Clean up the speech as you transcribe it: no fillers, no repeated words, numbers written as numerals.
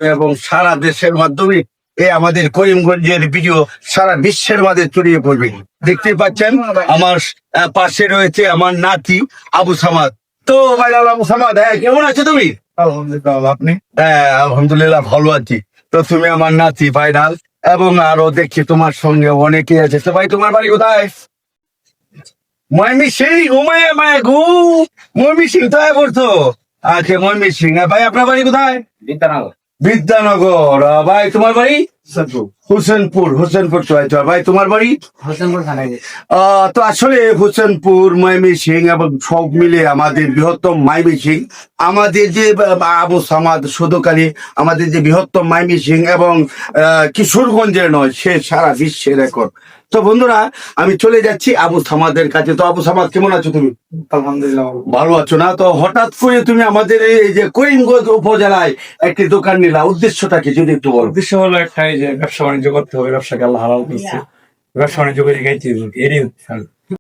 এবং সারা দেশের মাধ্যমে এই আমাদের করিমগঞ্জের ভিডিও সারা বিশ্বের মাঝে ছড়িয়ে পড়বে। দেখতে পাচ্ছেন আমার পাশে রয়েছে আমার নাতি আবু সামাদ। তো ভাই আবু সামাদ, কেমন আছো তুমি? আলহামদুলিল্লাহ, আপনি? আলহামদুলিল্লাহ ভালো আছি। তো তুমি আমার নাতি ফাইনাল, এবং আরো দেখছি তোমার সঙ্গে অনেকে আছে। তো ভাই তোমার বাড়ি কোথায়? ময়মনসিংহ। ঘুমায় মায় ঘু ময়মনসিংহ তো পড়তো। আচ্ছা ময়মনসিংহ। ভাই আপনার বাড়ি কোথায়? বিদ্যানগর। বিদ্যানগর। ভাই তোমার বাড়ি? হোসেনপুর। হোসেনপুর তো আচ্ছা। ভাই তোমার বাড়ি? হোসেনপুর থানায়। তো আসলে হোসেনপুর, ময়মনসিংহ এবং সব মিলে আমাদের বৃহত্তম ময়মনসিংহ, আমাদের যে আবু সামাদ সদকারী, আমাদের যে বৃহত্তম ময়মনসিংহ এবং কিশোরগঞ্জের নয়, সে সারা বিশ্বের রেকর্ড। তো বন্ধুরা, আমি চলে যাচ্ছি আবু সামাদের কাছে। তো আবু সামাদ, কেমন আছো তুমি? আলহামদুলিল্লাহ। ভালো আছো না? তো হঠাৎ করে তুমি আমাদের এই যে করিমগঞ্জ উপজেলায় একটি দোকান নিলা, উদ্দেশ্যটা কি যদি একটু বলো? উদ্দেশ্য হলো একটাই যে ব্যবসা বাণিজ্য করতে হবে, ব্যবসাকে আল্লাহ হালাল করছে, ব্যবসা বাণিজ্য করে খাইতে হবে, এরই উদ্দেশ্য।